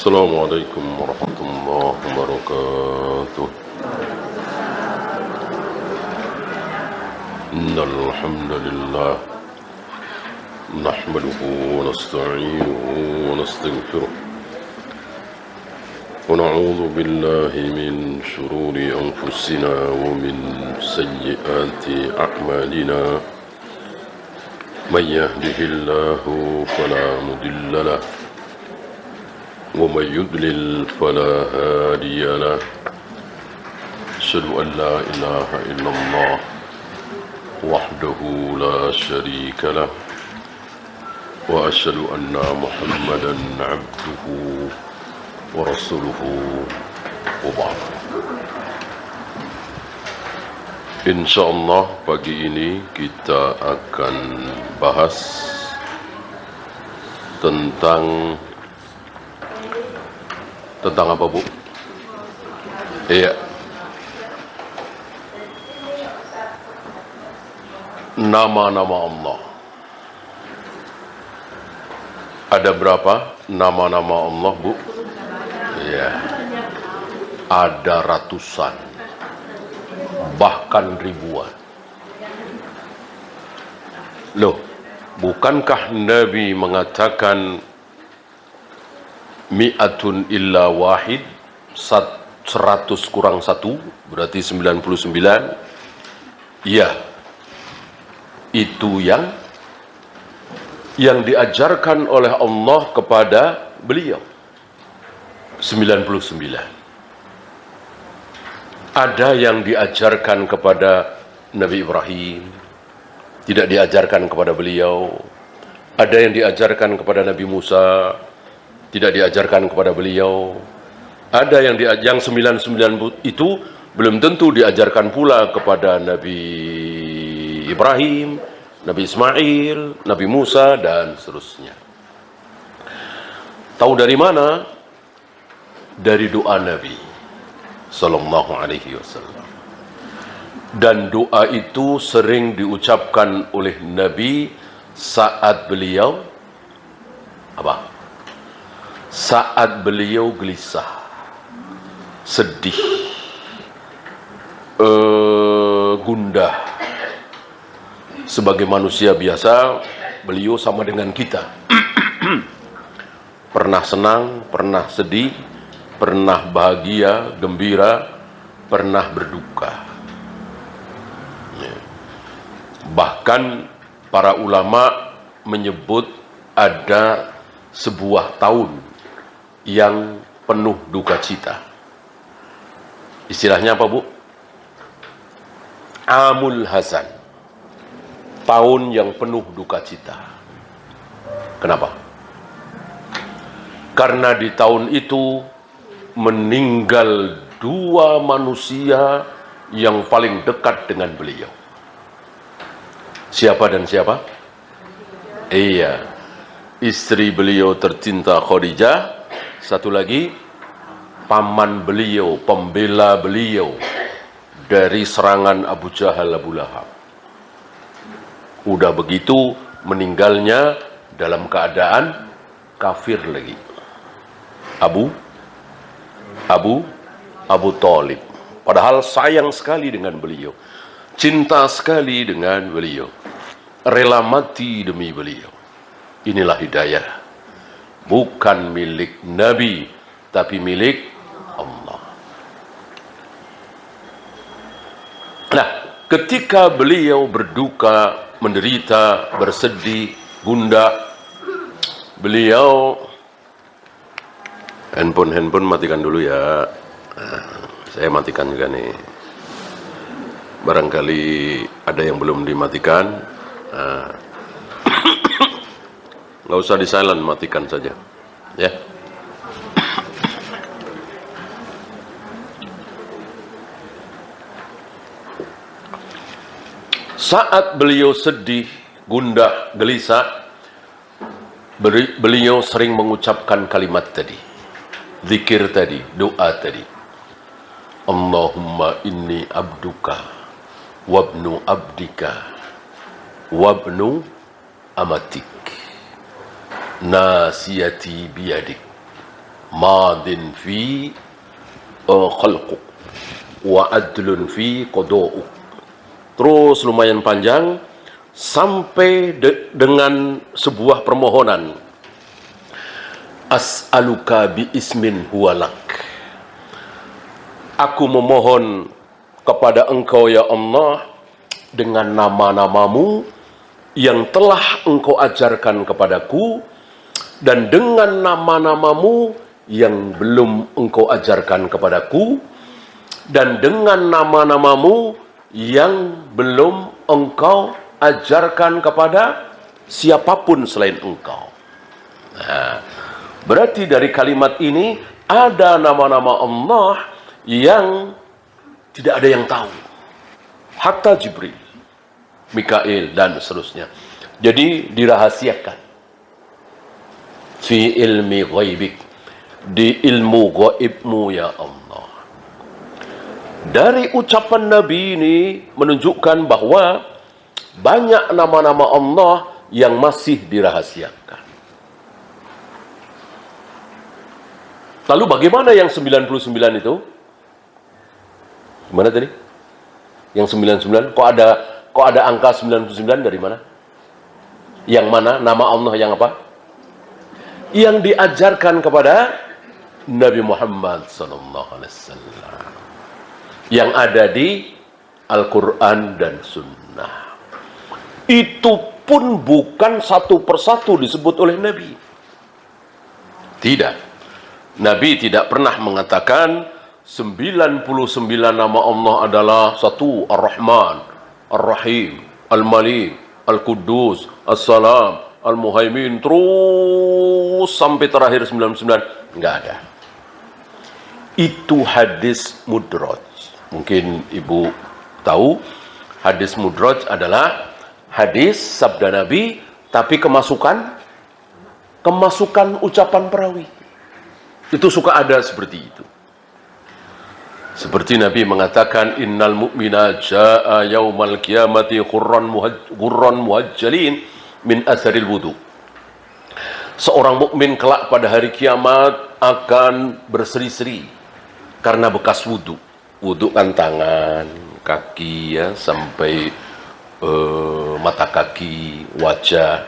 السلام عليكم ورحمة الله وبركاته. إن الحمد لله نحمده ونستعينه ونستغفره ونعوذ بالله من شرور أنفسنا ومن سيئات أعمالنا. من يهده الله فلا مضل له ومن يضلل فلا هادي له. أشهد أن لا إله إلا الله وحده لا شريك له وأشهد أن محمدا عبده ورسوله وبعد. Insyaallah pagi ini kita akan bahas tentang apa, Bu? Iya. Nama-nama Allah. Ada berapa nama-nama Allah, Bu? Iya. Ada ratusan, bahkan ribuan. Loh, bukankah Nabi mengatakan mi'atun illa wahid, 100 kurang 1 berarti 99? Iya, itu yang diajarkan oleh Allah kepada beliau, 99. Ada yang diajarkan kepada Nabi Ibrahim, tidak diajarkan kepada beliau. Ada yang diajarkan kepada Nabi Musa, tidak diajarkan kepada beliau. Ada yang 99 itu belum tentu diajarkan pula kepada Nabi Ibrahim, Nabi Ismail, Nabi Musa, dan seterusnya. Tahu dari mana? Dari doa Nabi Sallallahu Alaihi Wasallam. Dan doa itu sering diucapkan oleh Nabi saat beliau apa? Saat beliau gelisah, sedih, gundah. Sebagai manusia biasa, beliau sama dengan kita. Pernah senang, pernah sedih, pernah bahagia, gembira, pernah berduka. Bahkan para ulama menyebut ada sebuah tahun yang penuh duka cita. Istilahnya apa, Bu? Amul Hazan, tahun yang penuh duka cita. Kenapa? Karena di tahun itu meninggal 2 manusia yang paling dekat dengan beliau. Siapa dan siapa? Iya, istri beliau tercinta Khadijah. Satu lagi, paman beliau, pembela beliau dari serangan Abu Jahal, Abu Lahab. Udah begitu, meninggalnya dalam keadaan kafir lagi. Abu Thalib. Padahal sayang sekali dengan beliau, cinta sekali dengan beliau, rela mati demi beliau. Inilah hidayah, bukan milik Nabi, tapi milik Allah. Nah, ketika beliau berduka, menderita, bersedih, gundah, beliau handphone matikan dulu ya. Saya matikan juga nih. Barangkali ada yang belum dimatikan. Nggak usah di silent, matikan saja ya. Saat beliau sedih, gundah, gelisah, beliau sering mengucapkan kalimat tadi, zikir tadi, doa tadi. Allahumma inni abduka wabnu abdika wabnu amatik nasiyati biyadik madin fi khalquk wa adlun fi qada'uk. Terus lumayan panjang sampai dengan sebuah permohonan. As'aluka bi ismin huwalak. Aku memohon kepada engkau ya Allah dengan nama-namamu yang telah engkau ajarkan kepadaku dan dengan nama-namamu yang belum engkau ajarkan kepadaku dan dengan nama-namamu yang belum engkau ajarkan kepada siapapun selain engkau. Nah, berarti dari kalimat ini ada nama-nama Allah yang tidak ada yang tahu. Hatta Jibril, Mikail, dan seterusnya. Jadi dirahasiakan. Fi ilmi ghaibik, di ilmu gaibmu ya Allah. Dari ucapan Nabi ini menunjukkan bahwa banyak nama-nama Allah yang masih dirahasiakan. Lalu bagaimana yang 99 itu? Gimana tadi? Yang 99, kok ada angka 99 dari mana? Yang mana? Nama Allah yang apa? Yang diajarkan kepada Nabi Muhammad SAW. Yang ada di Al-Quran dan Sunnah. Itu pun bukan satu persatu disebut oleh Nabi. Tidak. Nabi tidak pernah mengatakan 99 nama Allah adalah satu, Ar-Rahman, Ar-Rahim, Al-Malik, Al-Quddus, As-Salam, Al-Muhaimin, terus sampai terakhir 99. Enggak ada. Itu hadis mudraj. Mungkin Ibu tahu, hadis mudraj adalah hadis sabda Nabi, tapi kemasukan ucapan perawi. Itu suka ada seperti itu. Seperti Nabi mengatakan, innal mu'mina jaa'a yaumal qiyamati ghurran muhajjalin min atharil wudu. Seorang mukmin kelak pada hari kiamat akan berseri-seri karena bekas wudu. Wudu kan tangan, kaki ya, sampai mata kaki, wajah.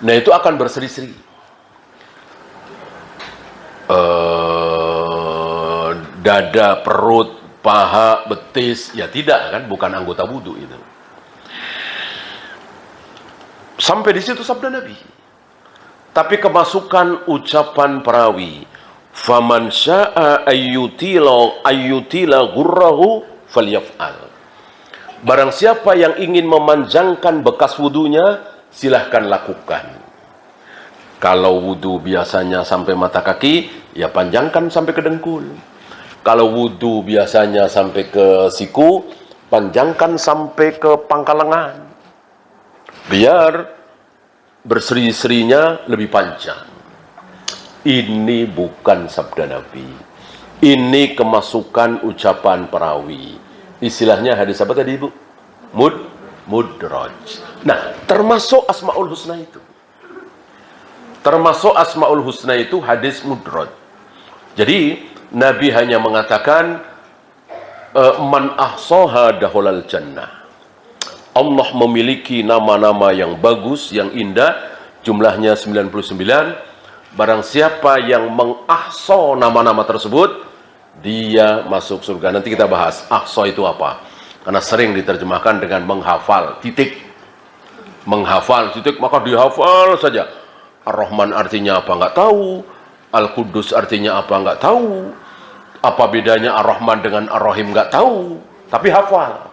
Nah itu akan berseri-seri. Dada, perut, paha, betis, ya tidak kan, bukan anggota wudu itu. Sampai di situ sabda Nabi. Tapi kemasukan ucapan perawi, faman syaa ayyutila ghurrahu falyaf'al. Barang siapa yang ingin memanjangkan bekas wudunya, silahkan lakukan. Kalau wudu biasanya sampai mata kaki, ya panjangkan sampai ke dengkul. Kalau wudu biasanya sampai ke siku, panjangkan sampai ke pangkal lengan. Biar berseri-serinya lebih panjang. Ini bukan sabda Nabi. Ini kemasukan ucapan perawi. Istilahnya hadis apa tadi Ibu? Mudraj. Nah, termasuk Asmaul Husna itu. Termasuk Asmaul Husna itu hadis mudraj. Jadi Nabi hanya mengatakan man ahsaha dakhalal jannah. Allah memiliki nama-nama yang bagus, yang indah, jumlahnya 99. Barang siapa yang mengahsa nama-nama tersebut, dia masuk surga. Nanti kita bahas ahsa itu apa. Karena sering diterjemahkan dengan menghafal, titik. Menghafal, titik, maka dihafal saja. Ar-Rahman artinya apa nggak tahu. Al-Quddus artinya apa nggak tahu. Apa bedanya Ar-Rahman dengan Ar-Rahim nggak tahu, tapi hafal.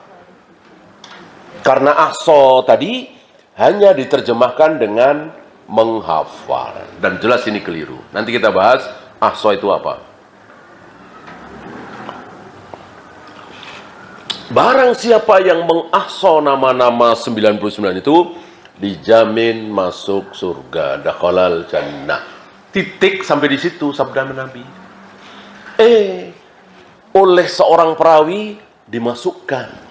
Karena ahsa tadi hanya diterjemahkan dengan menghafal. Dan jelas ini keliru. Nanti kita bahas ahsa itu apa. Barang siapa yang mengahsa nama-nama 99 itu, dijamin masuk surga. Dakhalal jannah. Titik sampai di situ sabda Nabi. Oleh seorang perawi dimasukkan.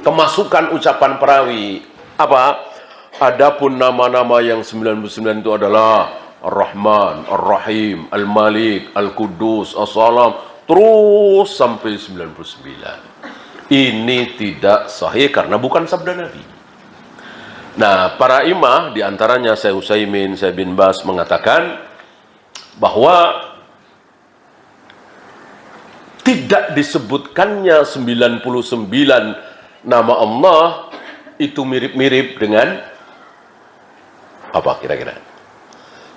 Kemasukan ucapan perawi apa? Adapun nama-nama yang 99 itu adalah Ar-Rahman, Ar-Rahim, Al-Malik, Al-Quddus, As-Salam, terus sampai 99. Ini tidak sahih karena bukan sabda Nabi. Nah, para imam diantaranya Syekh Utsaimin, Syekh bin Baz mengatakan bahwa tidak disebutkannya 99 nama Allah itu mirip-mirip dengan apa kira-kira?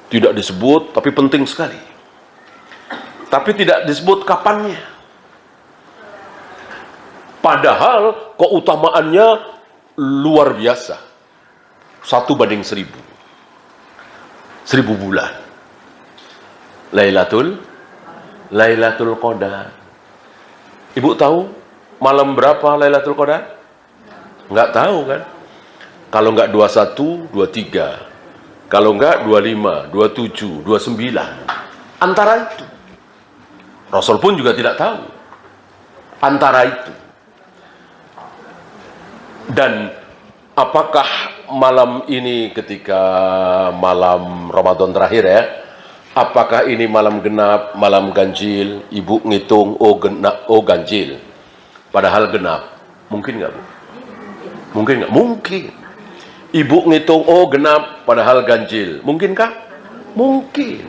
Tidak disebut, tapi penting sekali. Tapi tidak disebut kapannya. Padahal keutamaannya luar biasa. 1:1000. 1000 bulan. Lailatul Qadar. Ibu tahu malam berapa Lailatul Qadar? Enggak tahu kan? Kalau enggak 21, 23. Kalau enggak 25, 27, 29. Antara itu. Rasul pun juga tidak tahu. Antara itu. Dan apakah malam ini ketika malam Ramadan terakhir ya, apakah ini malam genap, malam ganjil? Ibu ngitung, oh genap, oh ganjil. Padahal genap. Mungkin nggak Bu? Mungkin nggak? Mungkin. Ibu ngitung, oh genap, padahal ganjil. Mungkinkah? Mungkin.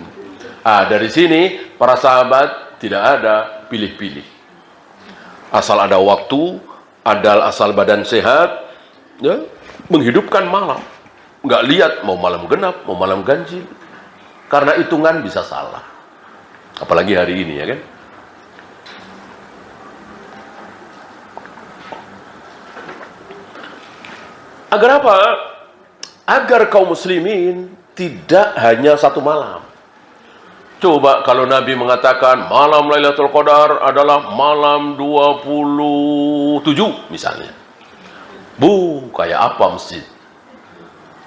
Dari sini para sahabat tidak ada pilih-pilih. Asal ada waktu, asal badan sehat, ya, menghidupkan malam. Nggak lihat mau malam genap, mau malam ganjil. Karena hitungan bisa salah. Apalagi hari ini ya kan. Agar apa? Agar kaum muslimin tidak hanya satu malam. Coba kalau Nabi mengatakan malam Lailatul Qadar adalah malam 27 misalnya. Kayak apa masjid?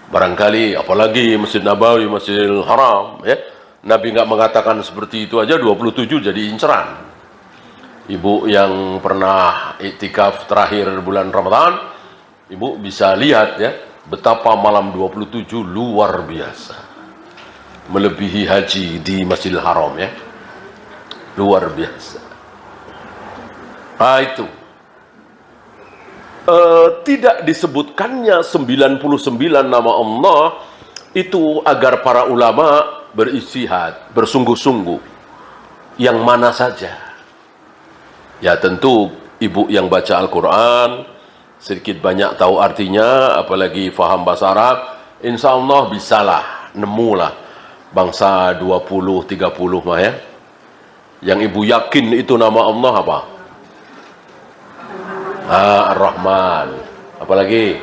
Barangkali apalagi Masjid Nabawi, Masjidil Haram ya. Nabi nggak mengatakan seperti itu aja 27 jadi inceran. Ibu yang pernah iktikaf terakhir bulan Ramadan, Ibu bisa lihat ya, betapa malam 27 luar biasa. Melebihi haji di Masjidil Haram ya. Luar biasa. Itu. Tidak disebutkannya 99 nama Allah itu agar para ulama beristihad, bersungguh-sungguh. Yang mana saja. Ya tentu ibu yang baca Al-Quran, sedikit banyak tahu artinya, apalagi faham bahasa Arab, insya Allah bisalah, nemulah bangsa 20-30 mah ya. Yang ibu yakin itu nama Allah apa? Ar-Rahman, apalagi?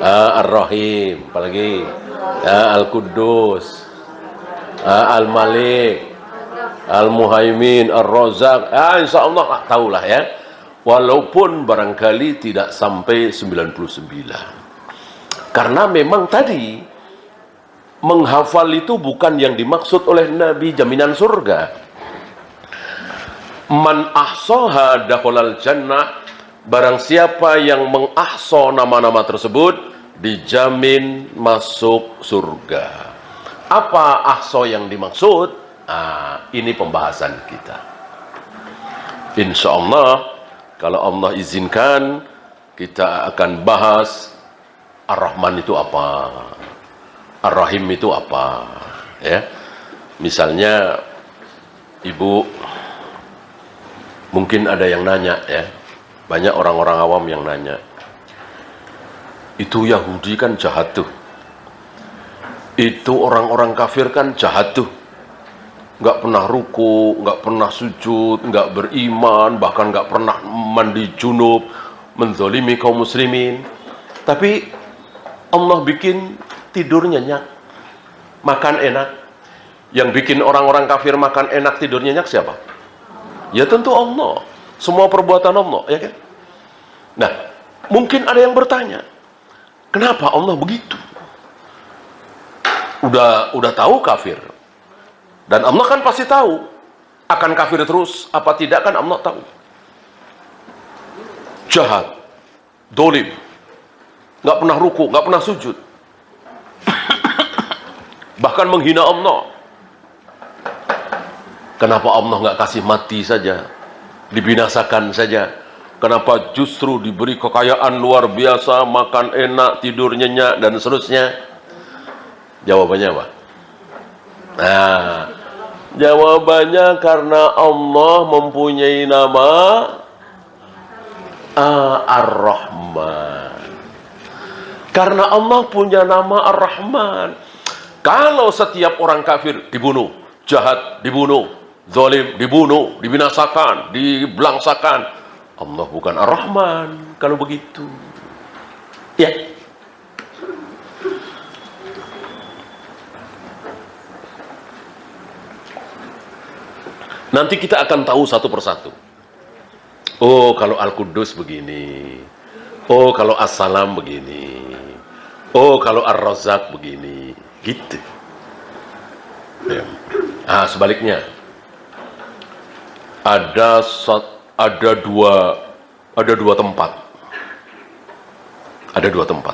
Ar-Rahim, apalagi? Al-Quddus, Al-Malik, Al-Muhaimin, Ar-Razzaq. Insya Allah tahulah ya. Walaupun barangkali tidak sampai 99. Karena memang tadi menghafal itu bukan yang dimaksud oleh Nabi jaminan surga. Man ahsaha dakhalal jannah, barang siapa yang mengahsa nama-nama tersebut dijamin masuk surga. Apa ahsa yang dimaksud? Ini pembahasan kita. Insya Allah kalau Allah izinkan, kita akan bahas Ar-Rahman itu apa, Ar-Rahim itu apa, ya. Misalnya, ibu, mungkin ada yang nanya, ya, banyak orang-orang awam yang nanya, itu Yahudi kan jahat tuh, itu orang-orang kafir kan jahat tuh, nggak pernah ruku, nggak pernah sujud, nggak beriman, bahkan nggak pernah mandi junub, menzolimi kaum muslimin. Tapi Allah bikin tidur nyenyak, makan enak. Yang bikin orang-orang kafir makan enak, tidur nyenyak siapa? Ya tentu Allah. Semua perbuatan Allah, ya kan? Nah, mungkin ada yang bertanya, kenapa Allah begitu? Udah tahu kafir. Dan Allah kan pasti tahu akan kafir terus apa tidak, kan Allah tahu. Jahat, dolim, nggak pernah ruku, nggak pernah sujud. bahkan menghina Allah. Kenapa Allah nggak kasih mati saja, dibinasakan saja? Kenapa justru diberi kekayaan luar biasa, makan enak, tidur nyenyak, dan seterusnya? Jawabannya apa? Nah, jawabannya karena Allah mempunyai nama Ar-Rahman. Karena Allah punya nama Ar-Rahman. Kalau setiap orang kafir dibunuh, jahat dibunuh, zalim dibunuh, dibinasakan, dibelangsakan, Allah bukan Ar-Rahman kalau begitu. Ya. Nanti kita akan tahu satu persatu. Oh, kalau Al-Quddus begini. Oh, kalau As-Salam begini. Oh, kalau Ar-Razzaq begini. Gitu. Ya. Nah, sebaliknya. Ada dua tempat. Ada dua tempat.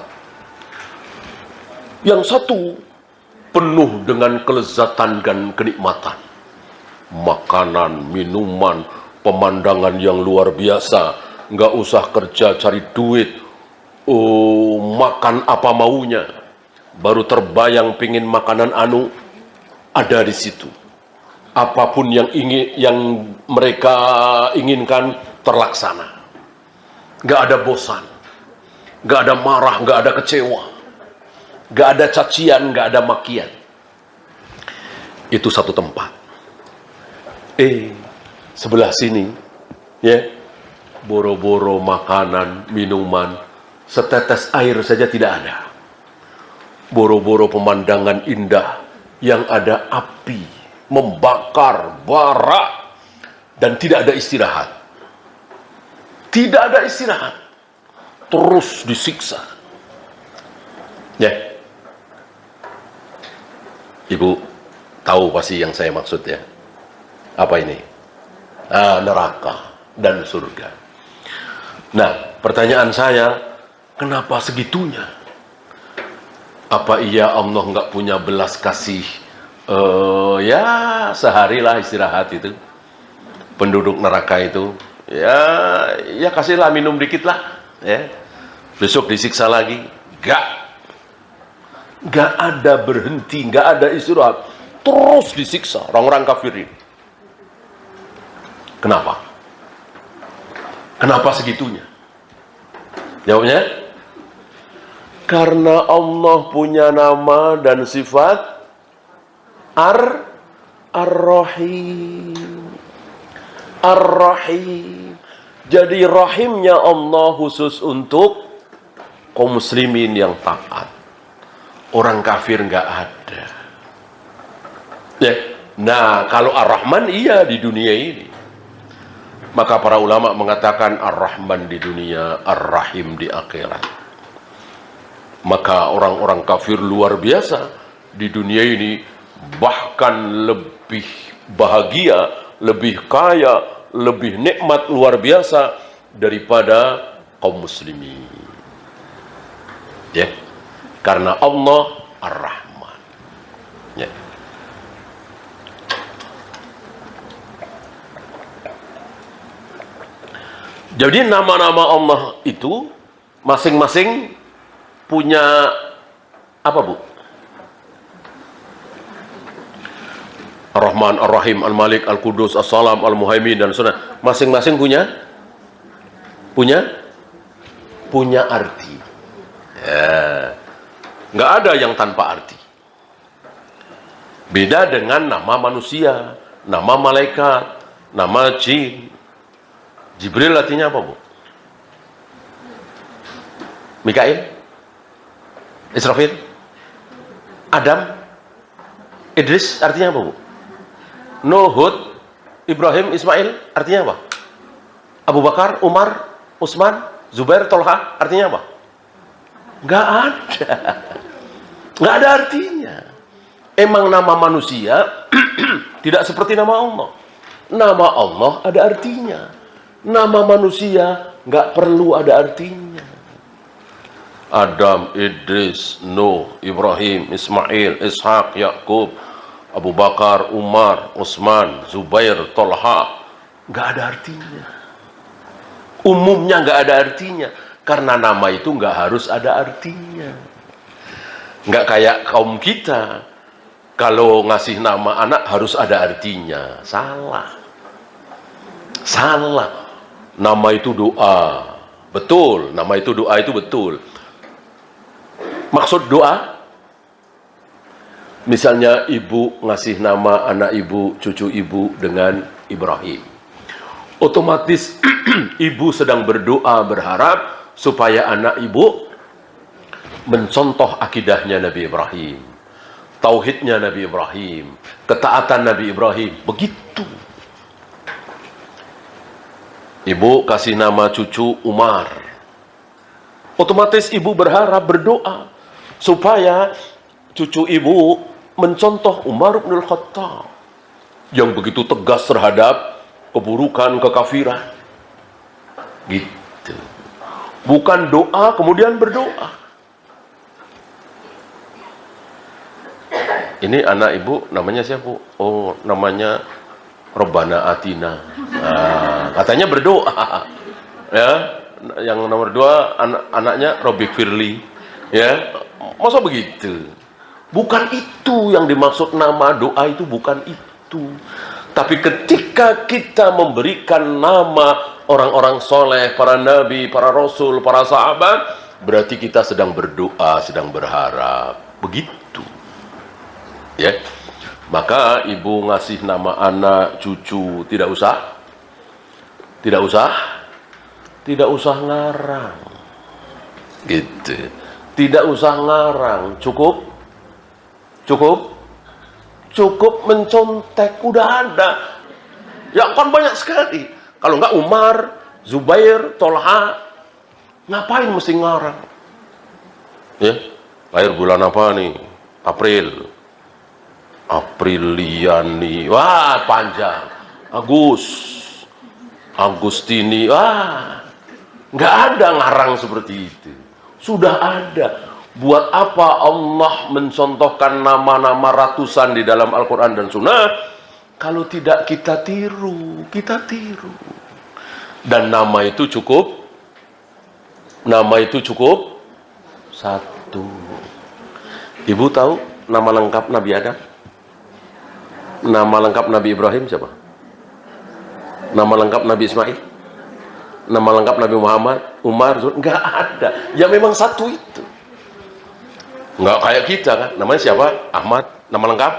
Yang satu penuh dengan kelezatan dan kenikmatan. Makanan, minuman, pemandangan yang luar biasa. Nggak usah kerja cari duit. Oh, makan apa maunya. Baru terbayang pingin makanan anu, ada di situ. Apapun yang mereka inginkan terlaksana. Nggak ada bosan, nggak ada marah, nggak ada kecewa, nggak ada cacian, nggak ada makian. Itu satu tempat. Sebelah sini, ya, boro-boro makanan, minuman, setetes air saja tidak ada. Boro-boro pemandangan indah yang ada api membakar bara dan tidak ada istirahat. Tidak ada istirahat. Terus disiksa. Ya. Ibu tahu pasti yang saya maksud ya. Apa ini? Neraka dan surga. Nah, pertanyaan saya, kenapa segitunya? Apa iya Allah nggak punya belas kasih? Ya seharilah istirahat itu. Penduduk neraka itu, ya kasihlah minum dikit lah. Ya. Besok disiksa lagi. Nggak ada berhenti, nggak ada istirahat. Terus disiksa orang-orang kafir ini. Kenapa? Kenapa segitunya? Jawabnya, karena Allah punya nama dan sifat Ar-Rahim. Ar-Rahim. Jadi rahimnya Allah khusus untuk kaum muslimin yang taat. Orang kafir nggak ada. Ya. Nah, kalau Ar-Rahman iya di dunia ini. Maka para ulama mengatakan Ar-Rahman di dunia, Ar-Rahim di akhirat. Maka orang-orang kafir luar biasa di dunia ini bahkan lebih bahagia, lebih kaya, lebih nikmat luar biasa daripada kaum muslimin. Ya. Karena Allah Ar-Rahman. Ya. Jadi nama-nama Allah itu masing-masing punya apa, Bu? Ar-Rahman, Ar-Rahim, Al-Malik, Al-Qudus, As-Salam, Al-Muhaimin, dan sunnah. Masing-masing punya arti. Ya. Nggak ada yang tanpa arti. Beda dengan nama manusia, nama malaikat, nama jin. Jibril artinya apa, Bu? Mikail? Israfil? Adam? Idris artinya apa, Bu? Nuh, Hud, Ibrahim, Ismail artinya apa? Abu Bakar, Umar, Utsman, Zubair, Tolha artinya apa? Nggak ada. Nggak ada artinya. Emang nama manusia tidak seperti nama Allah. Nama Allah ada artinya. Nama manusia nggak perlu ada artinya. Adam, Idris, Nuh, Ibrahim, Ismail, Ishak, Yakub, Abu Bakar, Umar, Utsman, Zubair, Tolha. Nggak ada artinya. Umumnya nggak ada artinya. Karena nama itu nggak harus ada artinya. Nggak kayak kaum kita. Kalau ngasih nama anak harus ada artinya. Salah. Salah. Nama itu doa. Betul. Nama itu doa itu betul. Maksud doa? Misalnya ibu ngasih nama anak ibu, cucu ibu dengan Ibrahim. Otomatis ibu sedang berdoa berharap supaya anak ibu mencontoh akidahnya Nabi Ibrahim, tauhidnya Nabi Ibrahim, ketaatan Nabi Ibrahim. Begitu. Ibu kasih nama cucu Umar. Otomatis ibu berharap, berdoa supaya cucu ibu mencontoh Umar bin Khattab yang begitu tegas terhadap keburukan, kekafiran. Gitu. Bukan doa kemudian berdoa. Ini anak ibu namanya siapa? Oh, namanya Robbana Atina. Nah, katanya berdoa. Ya, yang nomor 2 anaknya Robbi Firli. Ya, masa begitu? Bukan itu yang dimaksud nama doa itu, bukan itu. Tapi ketika kita memberikan nama orang-orang soleh, para nabi, para rasul, para sahabat, berarti kita sedang berdoa, sedang berharap. Begitu. Ya. Maka ibu ngasih nama anak, cucu, tidak usah ngarang. Gitu. Tidak usah ngarang, cukup mencontek, udah ada. Ya kan banyak sekali. Kalau enggak Umar, Zubair, Tolha, ngapain mesti ngarang? Ya, lahir bulan apa nih? April. Apriliani, wah panjang. Agustini, wah, nggak ada ngarang seperti itu. Sudah ada. Buat apa Allah mencontohkan nama-nama ratusan di dalam Al-Quran dan Sunnah kalau tidak kita tiru? Dan nama itu cukup satu. Ibu tahu nama lengkap Nabi Adam? Nama lengkap Nabi Ibrahim siapa? Nama lengkap Nabi Ismail? Nama lengkap Nabi Muhammad? Umar? Nggak ada. Ya memang satu itu. Nggak kayak kita kan. Namanya siapa? Ahmad. Nama lengkap?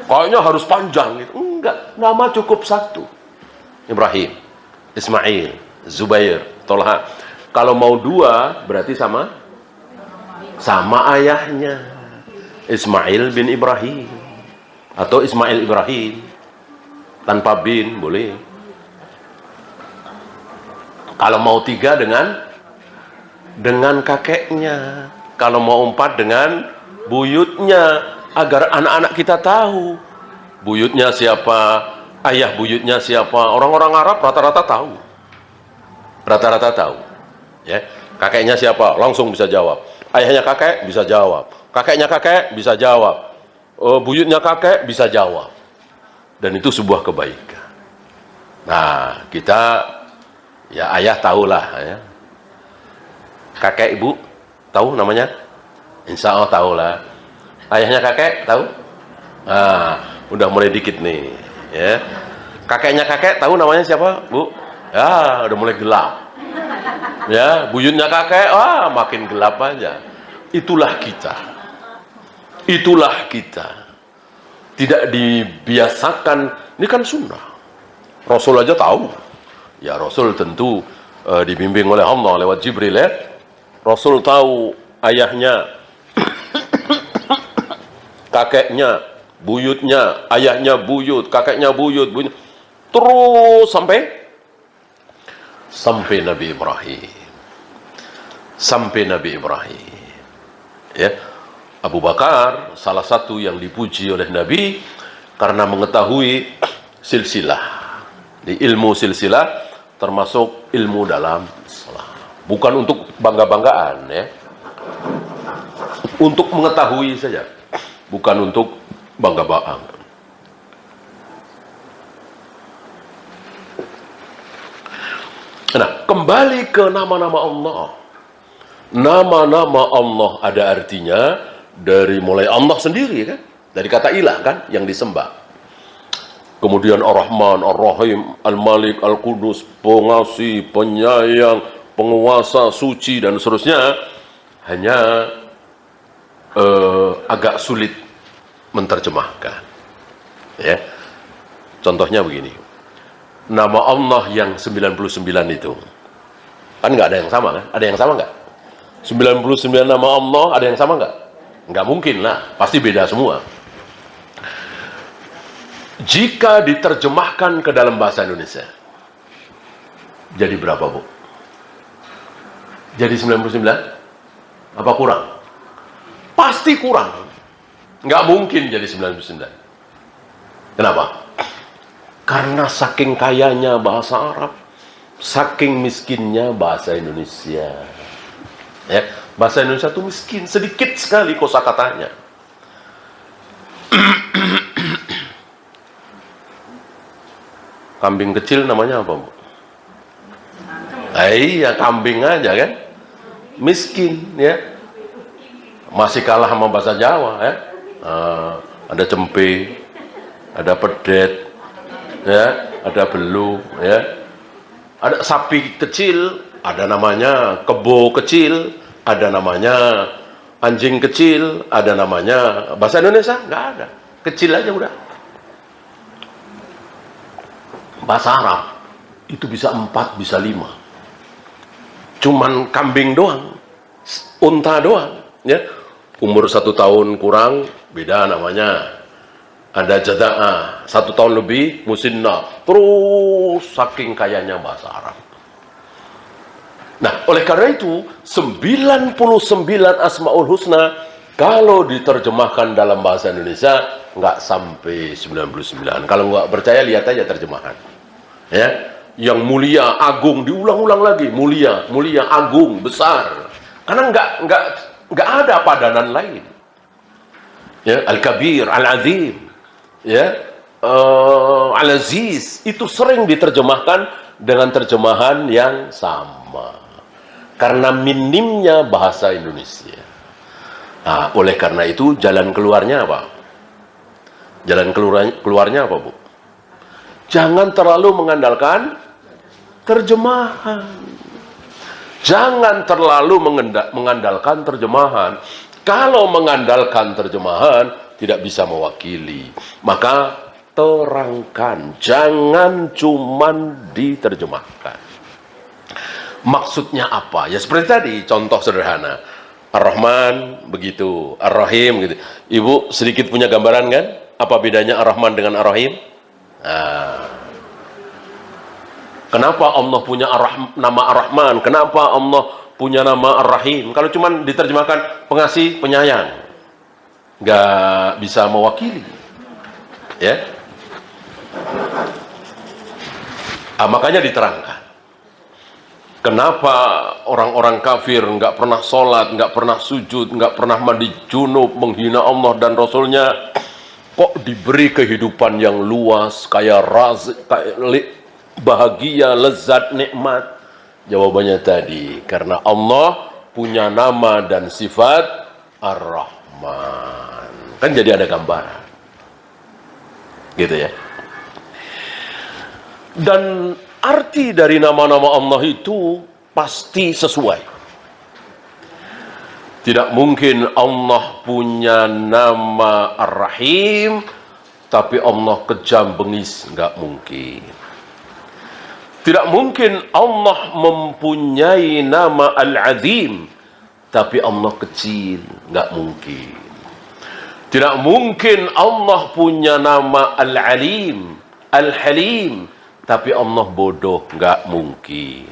Kayaknya harus panjang gitu. Enggak. Nama cukup satu. Ibrahim, Ismail, Zubair, Tolha. Kalau mau 2 berarti sama ayahnya. Ismail bin Ibrahim. Atau Ismail Ibrahim. Tanpa bin boleh. Kalau mau 3 dengan kakeknya. Kalau mau 4 dengan buyutnya. Agar anak-anak kita tahu. Buyutnya siapa, ayah buyutnya siapa. Orang-orang Arab rata-rata tahu. Ya. Kakeknya siapa, langsung bisa jawab. Ayahnya kakek, bisa jawab. Kakeknya kakek, bisa jawab. Buyutnya kakek, bisa jawab. Dan itu sebuah kebaikan. Nah, kita, ya ayah tahulah. Ya. Kakek ibu, tahu namanya? Insya Allah tahulah. Ayahnya kakek, tahu? Udah mulai dikit nih. Ya. Kakeknya kakek, tahu namanya siapa, Bu? Ya, udah mulai gelap. Ya, buyutnya kakek, makin gelap aja. Itulah kita. Tidak dibiasakan. Ini kan sunnah. Rasul aja tahu. Ya, Rasul tentu dibimbing oleh Allah lewat Jibril ya. Rasul tahu ayahnya, kakeknya, buyutnya, ayahnya buyut, kakeknya buyut. Terus sampai Nabi Ibrahim. Ya. Abu Bakar salah satu yang dipuji oleh Nabi karena mengetahui silsilah. Di ilmu silsilah termasuk ilmu dalam salat. Bukan untuk bangga-banggaan ya. Untuk mengetahui saja, bukan untuk bangga-banggaan. Nah, kembali ke nama-nama Allah. Nama-nama Allah ada artinya dari mulai Allah sendiri kan, dari kata ilah kan yang disembah. Kemudian Ar-Rahman, Ar-Rahim, Al-Malik, Al-Qudus, pengasih, penyayang, penguasa, suci dan seterusnya. Hanya agak sulit menerjemahkan. Ya. Contohnya begini. Nama Allah yang 99 itu. Kan nggak ada yang sama kan? Ada yang sama nggak? 99 nama Allah ada yang sama nggak? Nggak mungkin lah, pasti beda semua. Jika diterjemahkan ke dalam bahasa Indonesia, jadi berapa, Bu? Jadi 99? Apa kurang? Pasti kurang. Nggak mungkin jadi 99. Kenapa? Karena saking kayanya bahasa Arab, saking miskinnya bahasa Indonesia. Ya, bahasa Indonesia itu miskin, sedikit sekali kosakatanya. Kambing kecil namanya apa, Bu? Iya, kambing aja kan. Miskin, ya. Masih kalah sama bahasa Jawa, ya. Ada cempe, ada pedet, ya, ada belu, ya. Ada sapi kecil, ada namanya kebo kecil, ada namanya anjing kecil, ada namanya bahasa Indonesia nggak ada, kecil aja udah. Bahasa Arab itu bisa 4, bisa 5. Cuman kambing doang, unta doang, ya. Umur 1 tahun kurang beda namanya. Ada jada'ah 1 tahun lebih musinna. Terus saking kayanya bahasa Arab. Nah, oleh karena itu 99 Asmaul Husna kalau diterjemahkan dalam bahasa Indonesia nggak sampai 99. Kalau nggak percaya lihat aja terjemahan. Ya, yang mulia, agung diulang-ulang lagi, mulia, mulia, agung, besar. Karena nggak ada padanan lain. Ya, Al-Kabir, Al-Azim, ya, Al-Aziz itu sering diterjemahkan dengan terjemahan yang sama. Karena minimnya bahasa Indonesia. Nah, oleh karena itu jalan keluarnya apa? Jalan keluarnya apa, Bu? Jangan terlalu mengandalkan terjemahan. Jangan terlalu mengandalkan terjemahan. Kalau mengandalkan terjemahan, tidak bisa mewakili. Maka terangkan, jangan cuman diterjemahkan. Maksudnya apa? Ya seperti tadi, contoh sederhana. Ar-Rahman begitu, Ar-Rahim gitu. Ibu sedikit punya gambaran kan? Apa bedanya Ar-Rahman dengan Ar-Rahim? Nah, kenapa Allah punya nama Ar-Rahman? Kenapa Allah punya nama Ar-Rahim? Kalau cuma diterjemahkan pengasih, penyayang, nggak bisa mewakili. Ya, makanya diterangkan. Kenapa orang-orang kafir nggak pernah sholat, nggak pernah sujud, nggak pernah mandi junub, menghina Allah dan Rasulnya, kok diberi kehidupan yang luas, kayak bahagia, lezat, nikmat? Jawabannya tadi, karena Allah punya nama dan sifat Ar-Rahman. Kan jadi ada gambaran. Gitu ya. Dan arti dari nama-nama Allah itu pasti sesuai. Tidak mungkin Allah punya nama Ar-Rahim, tapi Allah kejam bengis, nggak mungkin. Tidak mungkin Allah mempunyai nama Al-Azim, tapi Allah kecil, nggak mungkin. Tidak mungkin Allah punya nama Al-Alim, Al-Halim, tapi Allah bodoh, nggak mungkin.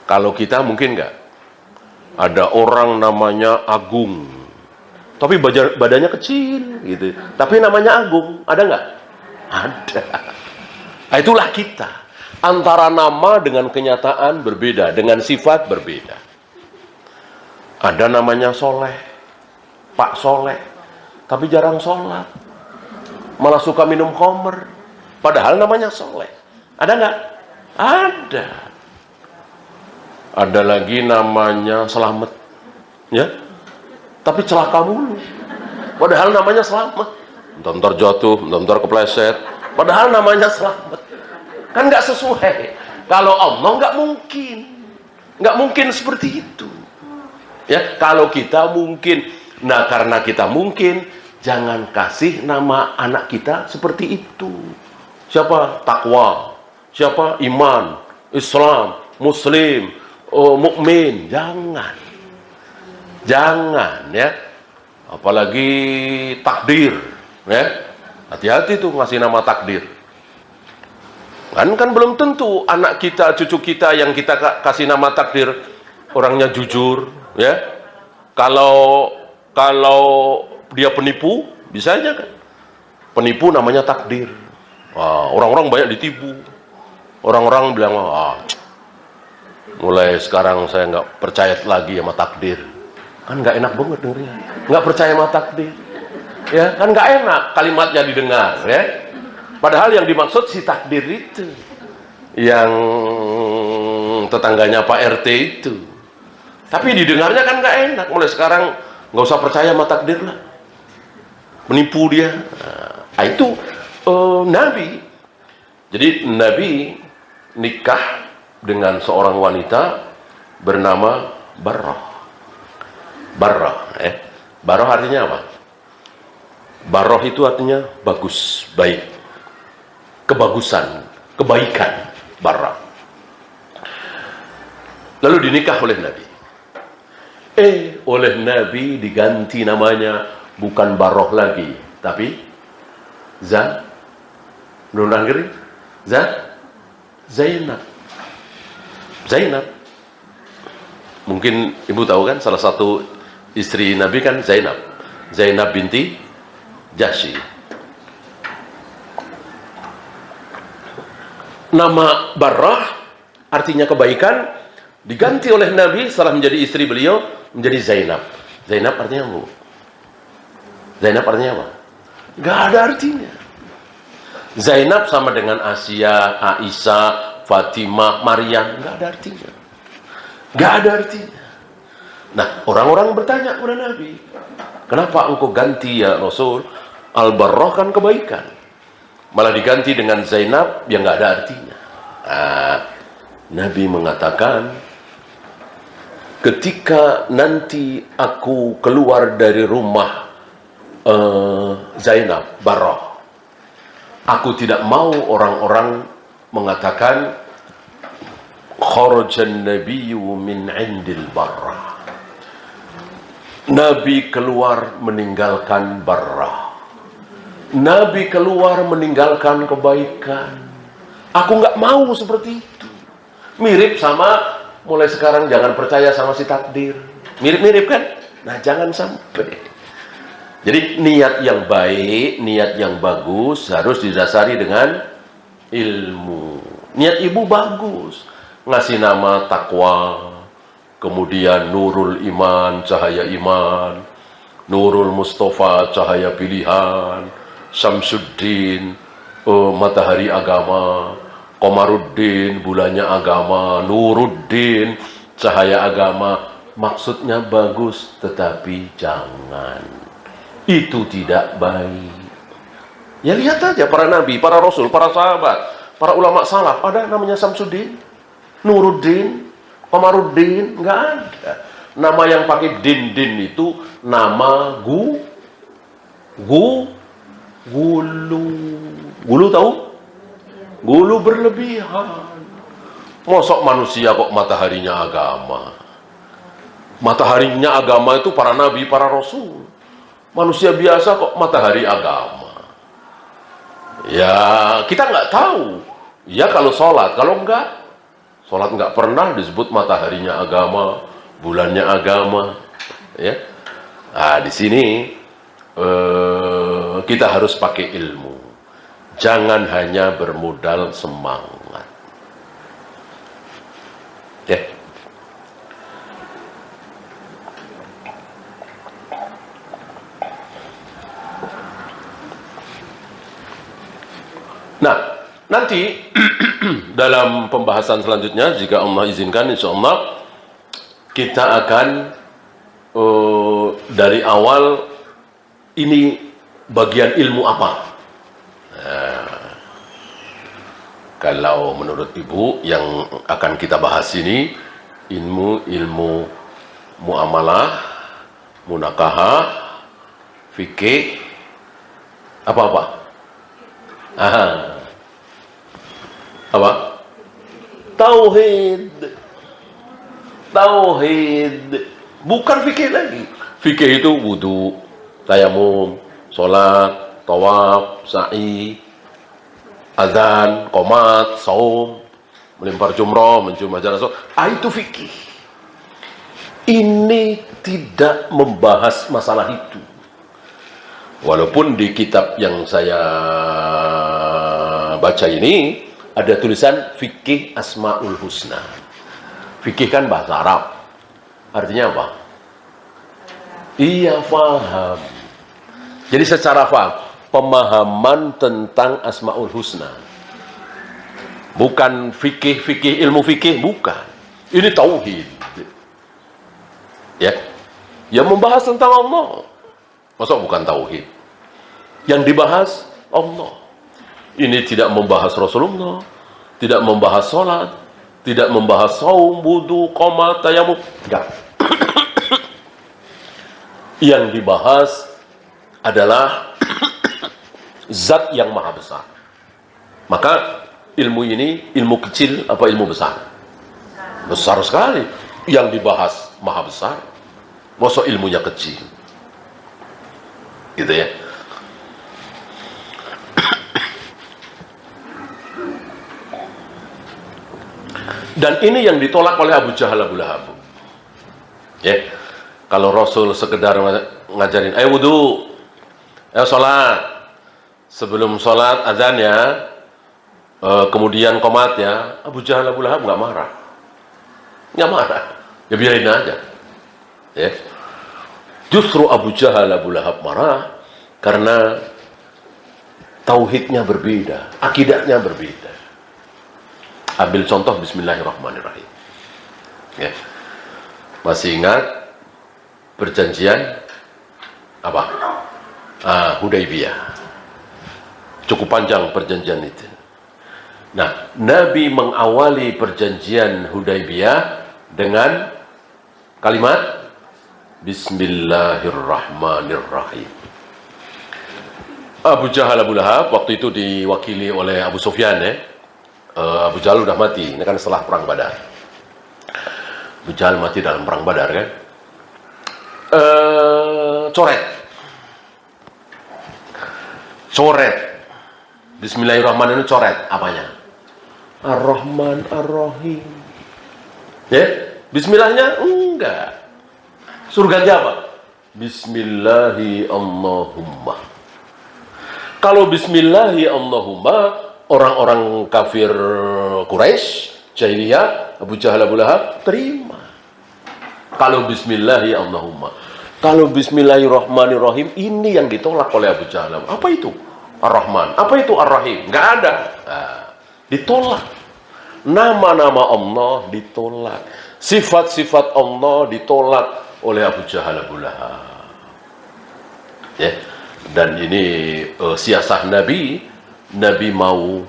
Kalau kita mungkin nggak? Ada orang namanya Agung, tapi badannya kecil, gitu. Tapi namanya Agung, ada nggak? Ada. Nah, itulah kita. Antara nama dengan kenyataan berbeda, dengan sifat berbeda. Ada namanya Soleh, Pak Soleh, tapi jarang sholat, malah suka minum khamr, padahal namanya Soleh. Ada nggak? Ada. Ada lagi namanya Selamet, ya, tapi celaka mulu, padahal namanya Selamet. Bentar jatuh, bentar kepleset, padahal namanya Selamet. Kan nggak sesuai. Kalau Allah nggak mungkin seperti itu. Ya, kalau kita mungkin. Nah, karena kita mungkin, jangan kasih nama anak kita seperti itu. Siapa? Takwa. Siapa? Iman, Islam, Muslim, mukmin. Jangan ya. Apalagi takdir, ya. Hati-hati tuh ngasih nama takdir. Kan belum tentu anak kita, cucu kita yang kita kasih nama takdir orangnya jujur, ya. Kalau dia penipu, bisa aja kan. Penipu namanya takdir. Orang-orang banyak ditipu. Orang-orang bilang, mulai sekarang saya nggak percaya lagi sama takdir. Kan nggak enak banget dengernya. Nggak percaya sama takdir. Ya, kan nggak enak kalimatnya didengar, ya. Padahal yang dimaksud si takdir itu, yang tetangganya Pak RT itu. Tapi didengarnya kan nggak enak. Mulai sekarang nggak usah percaya sama takdir lah. Menipu dia. Nah, itu Nabi. Jadi Nabi nikah dengan seorang wanita bernama Barrah. Barrah artinya apa? Barrah itu artinya bagus, baik, kebagusan, kebaikan. Barrah. Lalu dinikah oleh Nabi. Oleh Nabi diganti namanya, bukan Barrah lagi, tapi Zainab. Mungkin ibu tahu kan, salah satu istri Nabi kan Zainab binti Jahsy. Nama Barrah artinya kebaikan, diganti oleh Nabi setelah menjadi istri beliau menjadi Zainab. Zainab artinya apa? Zainab artinya apa? Gak ada artinya. Zainab sama dengan Asia, Aisyah, Fatimah, Maryam, gak ada artinya. Gak ada artinya. Nah, orang-orang bertanya kepada Nabi, kenapa engkau ganti ya Rasul? Al-Barrah kan kebaikan, malah diganti dengan Zainab yang gak ada artinya. Nabi mengatakan, ketika nanti aku keluar dari rumah Zainab, Barrah, aku tidak mau orang-orang mengatakan kharajan nabiyyu min indil Barrah. Nabi keluar meninggalkan Barrah. Nabi keluar meninggalkan kebaikan. Aku nggak mau seperti itu. Mirip sama, mulai sekarang jangan percaya sama si takdir. Mirip-mirip kan? Nah, jangan sampai. Jadi niat yang baik, niat yang bagus harus didasari dengan ilmu. Niat ibu bagus, ngasih nama takwa, kemudian Nurul Iman, cahaya iman, Nurul Mustafa, cahaya pilihan, Syamsuddin, matahari agama, Komaruddin, bulannya agama, Nuruddin, cahaya agama. Maksudnya bagus, tetapi jangan. Itu tidak baik. Ya lihat aja para nabi, para rasul, para sahabat, para ulama salaf, ada namanya Syamsuddin, Nuruddin, Komaruddin, nggak ada. Nama yang pakai din itu nama gulu. Gulu tahu? Gulu berlebihan. Mosok manusia kok mataharinya agama? Mataharinya agama itu para nabi, para rasul. Manusia biasa kok matahari agama? Ya kita nggak tahu. Ya kalau sholat, kalau enggak, sholat nggak pernah disebut mataharinya agama, bulannya agama. Ya, nah di sini kita harus pakai ilmu. Jangan hanya bermodal semangat. Ya. Nah, nanti dalam pembahasan selanjutnya, jika Allah izinkan, insya Allah kita akan dari awal ini bagian ilmu apa. Kalau menurut Ibu yang akan kita bahas ini ilmu muamalah, munakahah, fikih, apa-apa? Apa? Tauhid. Bukan fikih lagi. Fikih itu wudu, tayamum, sholat, tawaf, sa'i, azan, qomat, saum, melempar jumroh, mencium hajar aswad. Itu fikih. Ini tidak membahas masalah itu. Walaupun di kitab yang saya baca ini ada tulisan fikih Asmaul Husna. Fikih kan bahasa Arab. Artinya apa? Iya, faham. Jadi secara faham, pemahaman tentang Asmaul Husna. Bukan fikih ilmu fikih, bukan. Ini tauhid. Ya. Yang membahas tentang Allah. Masa bukan tauhid? Yang dibahas Allah. Ini tidak membahas Rasulullah, tidak membahas sholat, tidak membahas saum, wudu, qomat, tayamum. Enggak. Yang dibahas adalah zat yang maha besar. Maka ilmu ini ilmu kecil apa ilmu besar? Besar sekali. Yang dibahas maha besar. Masa ilmunya kecil? Gitu ya. Dan ini yang ditolak oleh Abu Jahal, Abu Lahab. Ya. Kalau Rasul sekedar ngajarin, ayo wudu, ayo sholat. Sebelum sholat azan ya, kemudian qomat ya. Abu Jahal, Abu Lahab nggak marah. Nggak marah. Ya biarin aja. Ya. Justru Abu Jahal, Abu Lahab marah karena tauhidnya berbeda, akidahnya berbeda. Ambil contoh Bismillahirrahmanirrahim. Ya. Masih ingat perjanjian apa? Hudaybiyah. Cukup panjang perjanjian itu. Nah, Nabi mengawali perjanjian Hudaybiyah dengan kalimat Bismillahirrahmanirrahim. Abu Jahal, Abu Lahab waktu itu diwakili oleh Abu Sufyan ya. Abu Jahal udah mati, ini kan setelah perang Badar. Abu Jahal mati dalam perang Badar kan. Coret. Bismillahirrahmanirrahim, coret apanya? Ar-Rahman Ar-Rahim. Ya, Bismillahnya enggak. Surganya apa? Bismillahi Allahumma. Kalau Bismillahi Allahumma, orang-orang kafir Quraisy, jahiliyah, Abu Jahal, Abu Lahab terima. Kalau Bismillahi Allahumma. Kalau Bismillahirrahmanirrahim, ini yang ditolak oleh Abu Jahal. Apa itu? Ar-Rahman. Apa itu Ar-Rahim? Nggak ada. Nah, ditolak. Nama-nama Allah ditolak. Sifat-sifat Allah ditolak oleh Abu Jahal, Abu Lahab. Ya. Dan ini siasah Nabi mau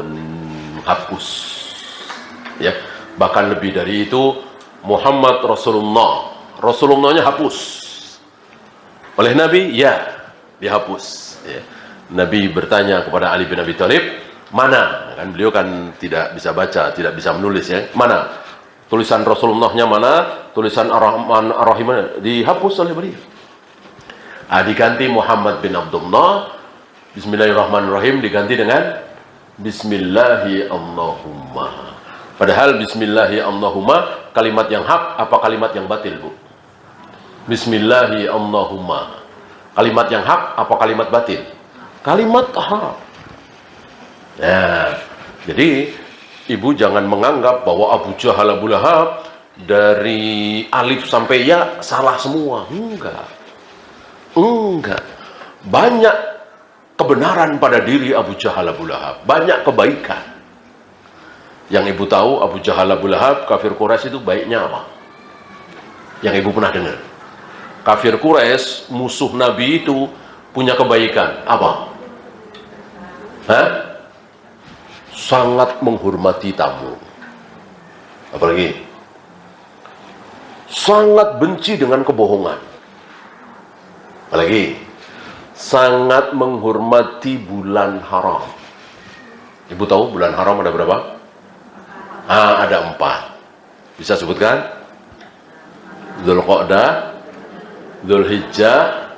menghapus. Ya. Bahkan lebih dari itu, Muhammad Rasulullahnya hapus. Oleh Nabi, ya, dihapus. Ya. Nabi bertanya kepada Ali bin Abi Thalib, mana? Kan beliau kan tidak bisa baca, tidak bisa menulis ya. Mana? Tulisan Rasulullahnya mana? Tulisan Ar-Rahman Ar-Rahim dihapus oleh beliau. Diganti Muhammad bin Abdullah. Bismillahirrahmanirrahim diganti dengan Bismillahi Allahumma. Padahal Bismillahi Allahumma kalimat yang hak apa kalimat yang batil, Bu? Bismillahi Allahumma. Kalimat yang hak apa kalimat batil? Kalimat hak. Nah, jadi ibu jangan menganggap bahwa Abu Jahal Abu Lahab dari alif sampai ya salah semua. Enggak. Banyak kebenaran pada diri Abu Jahal Abu Lahab, banyak kebaikan. Yang ibu tahu, Abu Jahal Abu Lahab, kafir Quraisy itu baiknya apa? Yang ibu pernah dengar? Kafir Quraisy, musuh Nabi itu punya kebaikan apa? Sangat menghormati tamu. Apalagi sangat benci dengan kebohongan. Apalagi sangat menghormati bulan haram. Ibu tahu bulan haram ada berapa? Ada 4. Bisa sebutkan? Dzulqa'dah, Dzulhijjah,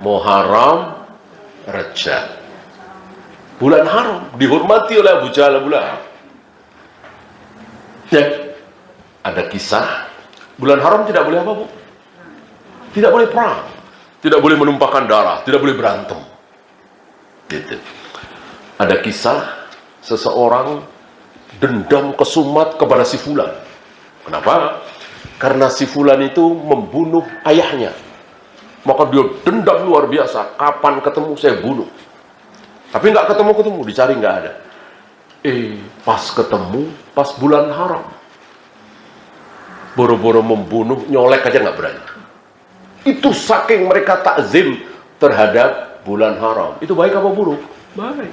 Muharram, Rajab. Bulan haram dihormati oleh Abu Jahal Abu Lahab. Ya, ada kisah. Bulan haram tidak boleh apa, Bu? Tidak boleh perang, tidak boleh menumpahkan darah, tidak boleh berantem. Gitu. Ada kisah seseorang dendam kesumat kepada si Fulan. Kenapa? Karena si Fulan itu membunuh ayahnya. Maka dia dendam luar biasa. Kapan ketemu saya bunuh. Tapi nggak ketemu, dicari nggak ada. Pas ketemu, pas bulan haram. Boro-boro membunuh, nyolek aja nggak berani. Itu saking mereka takzim terhadap bulan haram. Itu baik apa buruk? Baik.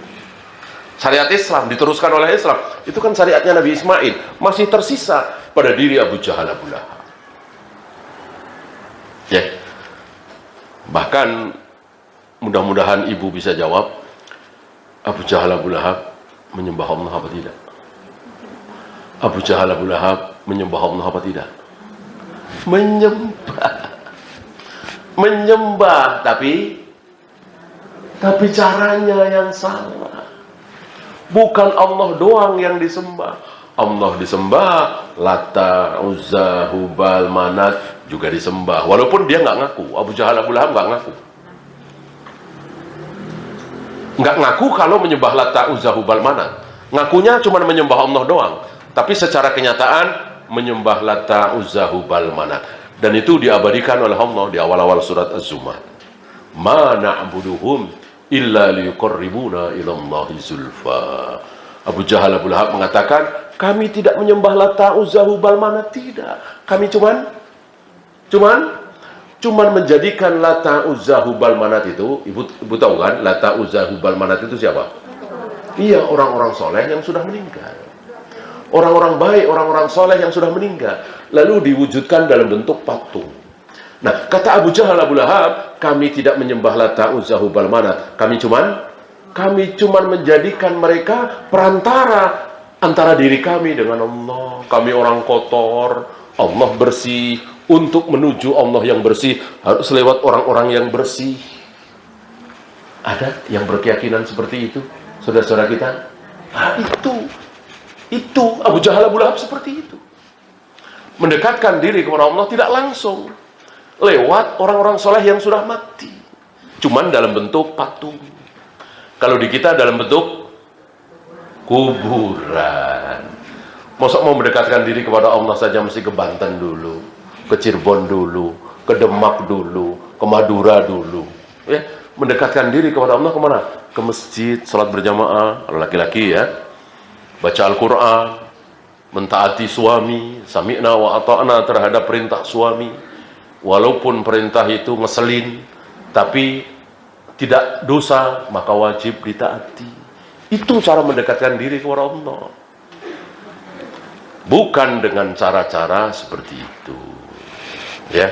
Syariat Islam diteruskan oleh Islam. Itu kan syariatnya Nabi Ismail. Masih tersisa pada diri Abu Jahal Abu Lahab. Ya. Bahkan mudah-mudahan ibu bisa jawab, Abu Jahal Abu Lahab menyembah Allah apa tidak? Abu Jahal Abu Lahab menyembah Allah apa tidak? Menyembah, tapi caranya yang salah. Bukan Allah doang yang disembah. Allah disembah, Lata, Uzza, Hubal, Manat juga disembah. Walaupun dia nggak ngaku. Abu Jahal Abu Lahab nggak ngaku. Nggak ngaku kalau menyembah Lata, Uzza, Hubal, Manat. Ngakunya cuma menyembah Allah doang. Tapi secara kenyataan menyembah Lata, Uzza, Hubal, Manat. Dan itu diabadikan oleh Allah di awal-awal surat Az-Zumar. Ma na'buduhum illa liyuqarribuna ilallahi zulfa. Abu Jahal Abu Lahab mengatakan, kami tidak menyembah Lata, Uzza, Hubal, Manat, tidak. Kami cuman menjadikan Lata, Uzza, Hubal, Manat itu, ibu tahu kan, Lata, Uzza, Hubal, Manat itu siapa? Iya, orang-orang soleh yang sudah meninggal. Orang-orang baik, orang-orang soleh yang sudah meninggal. Lalu diwujudkan dalam bentuk patung. Nah, kata Abu Jahal Abu Lahab, kami tidak menyembah Lata, Uzza, Hubal, Manat. Kami cuman menjadikan mereka perantara antara diri kami dengan Allah. Kami orang kotor, Allah bersih. Untuk menuju Allah yang bersih harus lewat orang-orang yang bersih. Ada yang berkeyakinan seperti itu, saudara-saudara kita? Itu Abu Jahal Abu Lahab seperti itu. Mendekatkan diri kepada Allah tidak langsung, lewat orang-orang soleh yang sudah mati. Cuman dalam bentuk patung. Kalau di kita dalam bentuk kuburan. Masa mau mendekatkan diri kepada Allah saja mesti ke Banten dulu, ke Cirebon dulu, ke Demak dulu, ke Madura dulu. Ya, mendekatkan diri kepada Allah kemana? Ke masjid, salat berjamaah, laki-laki ya, baca Al-Quran, mentaati suami, sami'na wa ata'na terhadap perintah suami. Walaupun perintah itu ngeselin, tapi tidak dosa, maka wajib ditaati. Itu cara mendekatkan diri kepada Allah. Bukan dengan cara-cara seperti itu. Ya.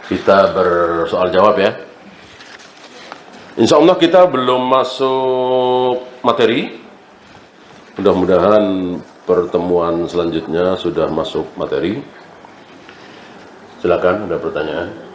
Kita bersoal jawab ya. Insya Allah kita belum masuk materi. Mudah-mudahan pertemuan selanjutnya sudah masuk materi. Silakan, ada pertanyaan.